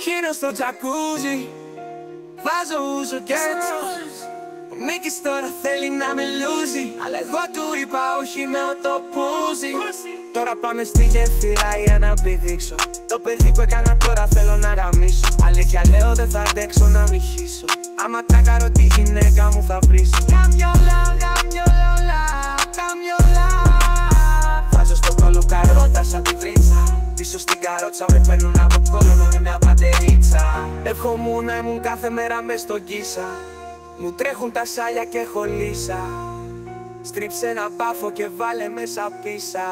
Χύνω στο τζακούζι, βάζω ούζο και έτσι. Ο Μίκης τώρα θέλει να με λούζει, αλλά εγώ του είπα όχι με το πούζι. Τώρα πάμε στη γέφυρα για να πηδήξω. Το παιδί που έκανα τώρα θέλω να γαμίσω. Αλήθεια λέω δεν θα αντέξω να μη χύσω. Άμα τάκαρω τη γυναίκα μου θα βρίσω. Καμιόλα, καμιόλα, καμιόλα. Βάζω στο κόλλο καρότα σαν τη βρίτσα. Πίσω στην καρότσα με παίρνουν από το κόλλο με μια παντερίτσα. Εύχομαι να ήμουν κάθε μέρα μες στο Κίσα. Μου τρέχουν τα σάλια και έχω λύσα. Στρίψε ένα μπάφο και βάλε μέσα πίσα.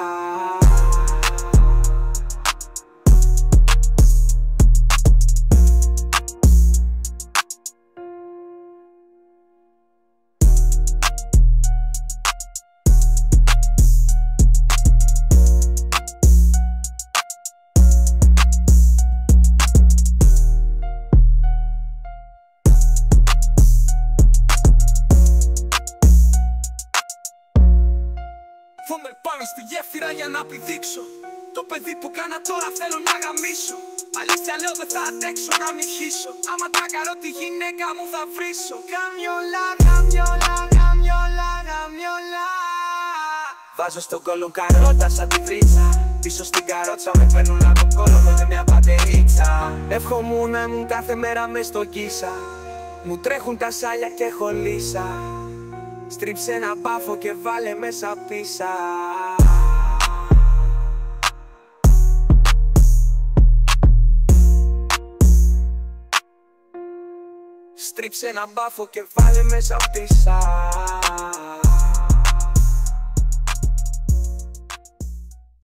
Φόμε πάνω στη γέφυρα για να πηδήξω. Το παιδί που κάνα τώρα θέλω να γαμίσω. Αλήθεια λέω δεν θα αντέξω να μη χύσω. Άμα τάκαρω τη γυναίκα μου θα βρίσω. Καμιόλα, καμιόλα, καμιόλα, καμιόλα. Βάζω στον κόλλο καρότα σαν τη βρίτσα. Πίσω στην καρότσα με παίρνουν από το κόλλο με μια παντερίτσα. Εύχομαι να ήμουν κάθε μέρα μες στο Κίσα. Μου τρέχουν τα σάλια και έχω λύσα. Στρίψε ένα μπάφο και βάλε μέσα πίσα. Στρίψε ένα μπάφο και βάλε μέσα πίσα.